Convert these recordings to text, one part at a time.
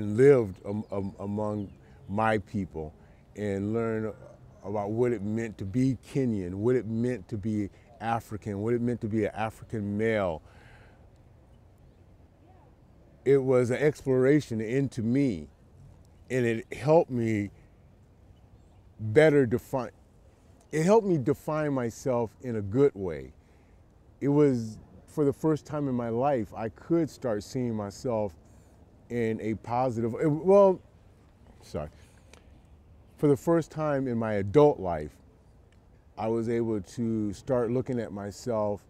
lived among my people and learned about what it meant to be Kenyan, what it meant to be African, what it meant to be an African male. It was an exploration into me, and it helped me better define. It helped me define myself in a good way. It was for the first time in my life I could start seeing myself in a positive. Well, sorry. For the first time in my adult life, I was able to start looking at myself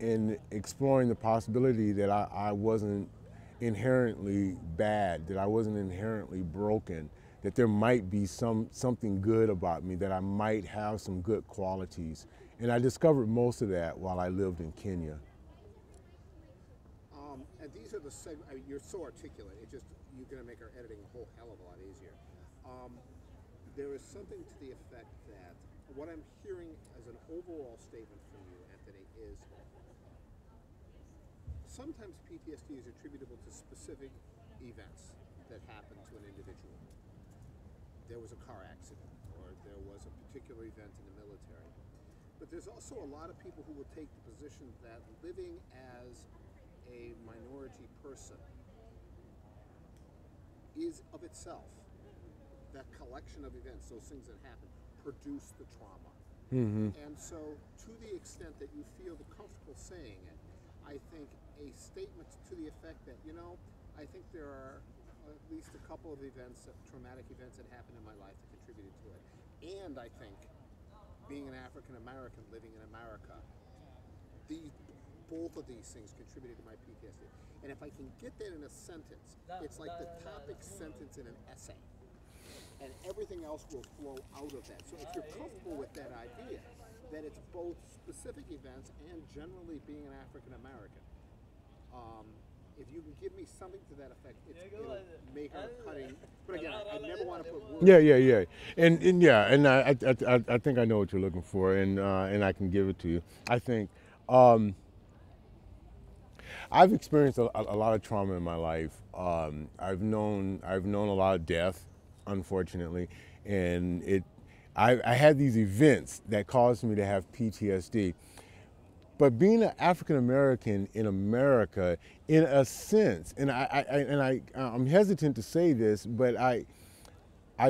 and exploring the possibility that I wasn't inherently bad, that I wasn't inherently broken, that there might be something good about me, that I might have some good qualities. And I discovered most of that while I lived in Kenya. And these are the segments. I mean, you're so articulate. It just you're going to make our editing a whole hell of a lot easier. There is something to the effect that what I'm hearing as an overall statement from you, Anthony, is sometimes PTSD is attributable to specific events that happen to an individual. There was a car accident, or there was a particular event in the military. But there's also a lot of people who will take the position that living as a minority person is of itself, that collection of events, those things that happen, produce the trauma. Mm-hmm. And so, to the extent that you feel comfortable saying it, I think a statement to the effect that, I think there are at least a couple of events, traumatic events that happened in my life that contributed to it. And I think, being an African American living in America, both of these things contributed to my PTSD. And if I can get that in a sentence, it's like the topic sentence in an essay. And everything else will flow out of that. So if you're comfortable with that idea, that it's both specific events and generally being an African American, if you can give me something to that effect, it'll make our cutting. But again, I never want to put words. Yeah. And I think I know what you're looking for, and I can give it to you. I think I've experienced a lot of trauma in my life. I've known a lot of death, unfortunately, and I had these events that caused me to have PTSD. But being an African American in America, in a sense, and I'm hesitant to say this, but I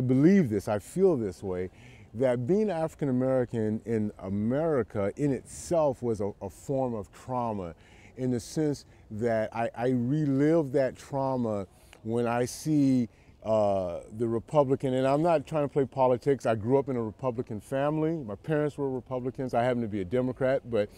believe this, I feel this way, that being African American in America in itself was a form of trauma, in the sense that I relive that trauma when I see the Republican, and I'm not trying to play politics. I grew up in a Republican family. My parents were Republicans. I happen to be a Democrat, but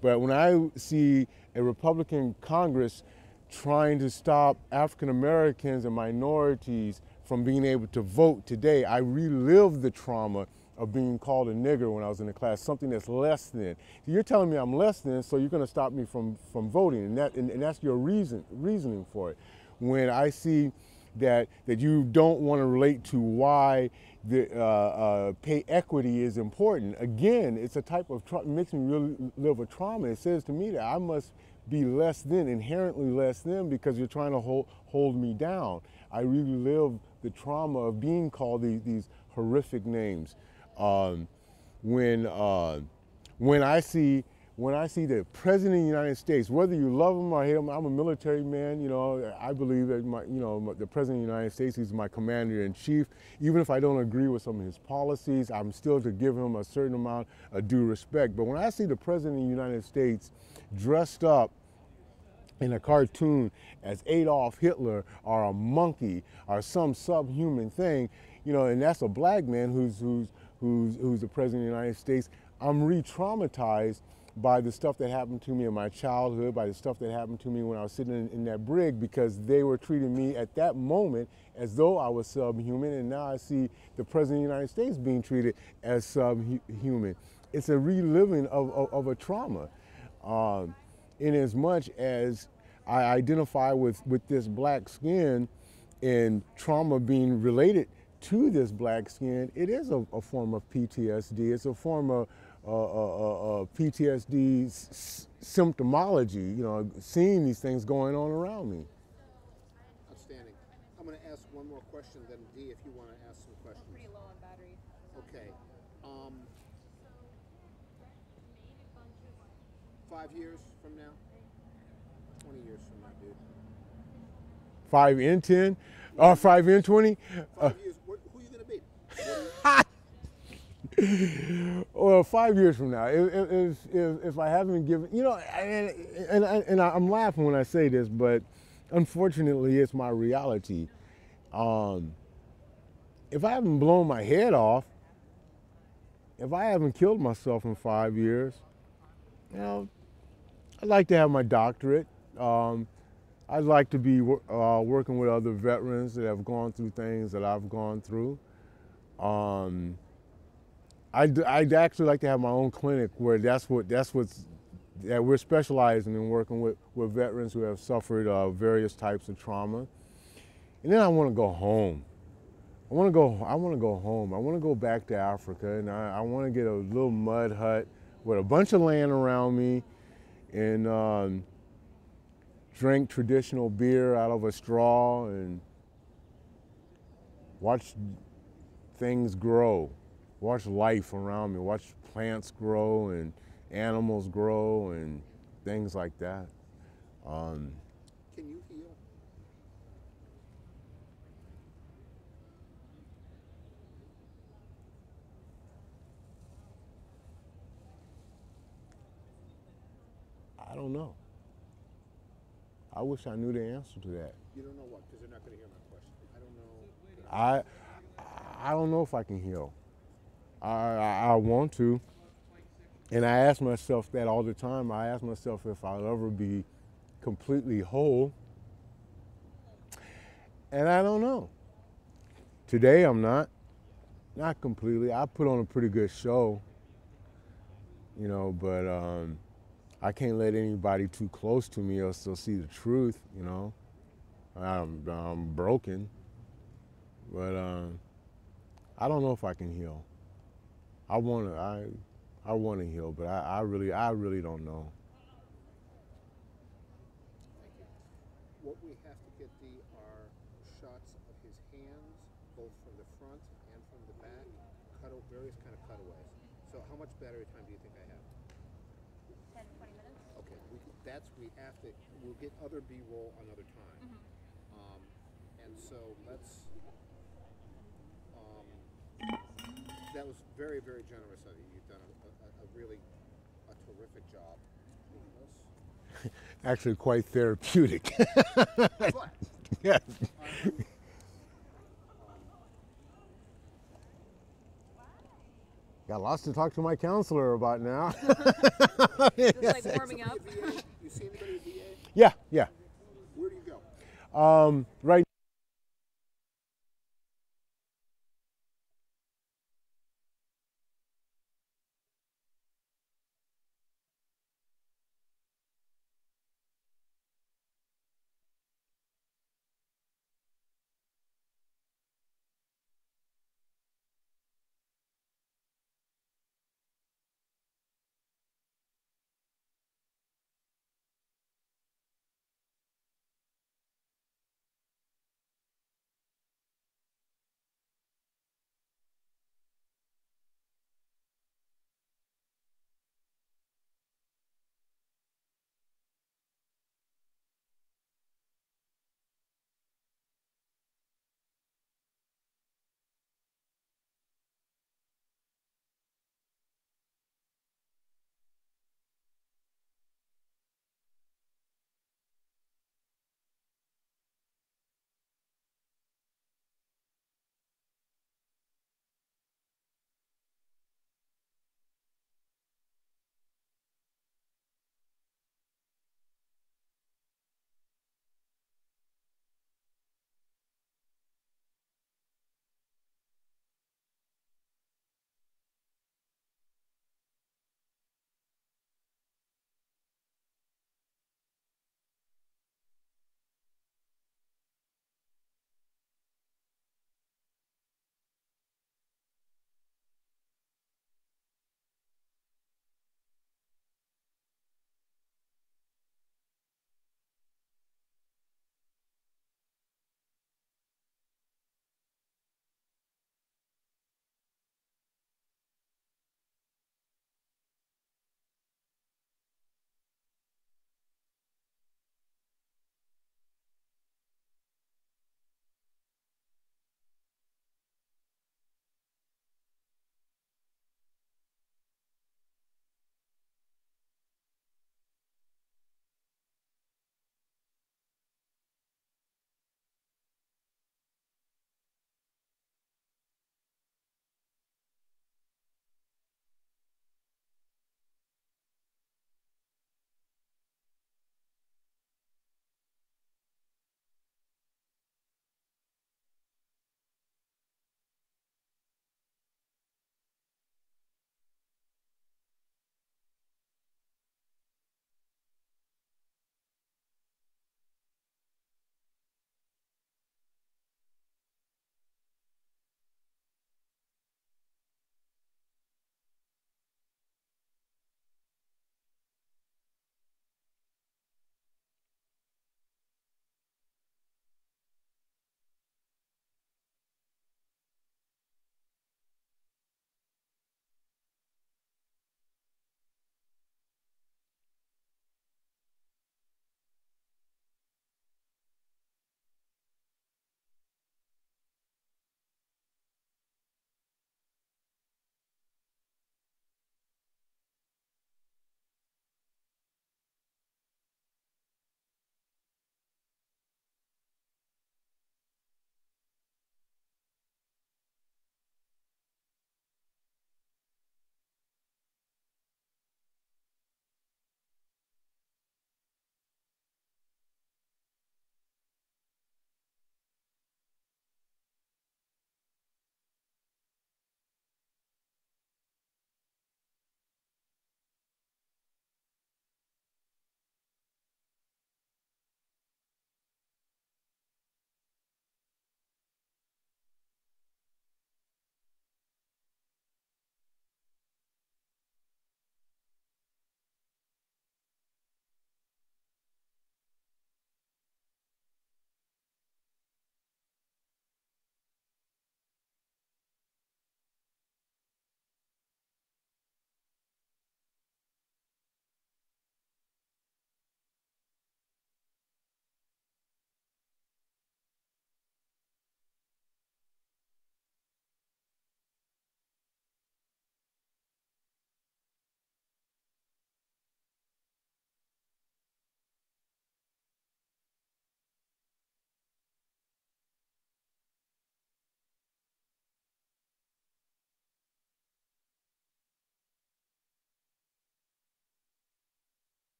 when I see a Republican Congress trying to stop African Americans and minorities from being able to vote today, I relive the trauma of being called a nigger when I was in the class, something that's less than. You're telling me I'm less than, so you're going to stop me from voting, and that's your reasoning for it. When I see that you don't want to relate to why the pay equity is important, again, it's a type of trauma. It makes me really live a trauma. It says to me that I must be less than, inherently less than, because you're trying to hold me down. I really live the trauma of being called these horrific names. When I see the President of the United States, whether you love him or hate him, I'm a military man, I believe that the President of the United States, he's my commander in chief. Even if I don't agree with some of his policies, I'm still to give him a certain amount of due respect. But when I see the President of the United States dressed up in a cartoon as Adolf Hitler or a monkey or some subhuman thing, and that's a black man who's the President of the United States, I'm re-traumatized by the stuff that happened to me in my childhood, by the stuff that happened to me when I was sitting in that brig, because they were treating me at that moment as though I was subhuman, and now I see the President of the United States being treated as subhuman. It's a reliving of a trauma. In as much as I identify with this black skin and trauma being related to this black skin, it is a form of PTSD. It's a form of PTSD symptomology, seeing these things going on around me. Outstanding. I'm going to ask one more question, then D, if you want to ask some questions. Pretty low on battery. Okay. 5 years from now? 20 years from now, dude. 5 in 10? Or 5 in 20? 5 years, who are you going to be? Well, 5 years from now, if I haven't given, you know, and I'm laughing when I say this, but unfortunately, it's my reality. If I haven't blown my head off, if I haven't killed myself in 5 years, you know, I'd like to have my doctorate. I'd like to be working with other veterans that have gone through things that I've gone through. I'd actually like to have my own clinic where that we're specializing in working with veterans who have suffered various types of trauma. And then I want to go home. I want to go home. I want to go back to Africa, and I want to get a little mud hut with a bunch of land around me, and drink traditional beer out of a straw and watch things grow, watch life around me, watch plants grow and animals grow and things like that. Can you heal? I don't know. I wish I knew the answer to that. You don't know what? Because they're not going to hear my question. I don't know. I don't know if I can heal. I want to. And I ask myself that all the time. I ask myself if I'll ever be completely whole. And I don't know. Today I'm not completely. I put on a pretty good show, you know, but I can't let anybody too close to me else they'll see the truth, you know. I'm broken, but I don't know if I can heal. I want to heal, but I really don't know. Thank you. What we have to get D are shots of his hands, both from the front and from the back, various kind of cutaways. So how much battery time do you think I have? 10, 20 minutes. Okay, we'll get other B-roll another time. And so let's, that was very, very generous of you. You've done a really terrific job doing this. Actually quite therapeutic. Yes. Got lots to talk to my counselor about now. Just like warming up. You see anybody at VA? Yeah. Where do you go? Right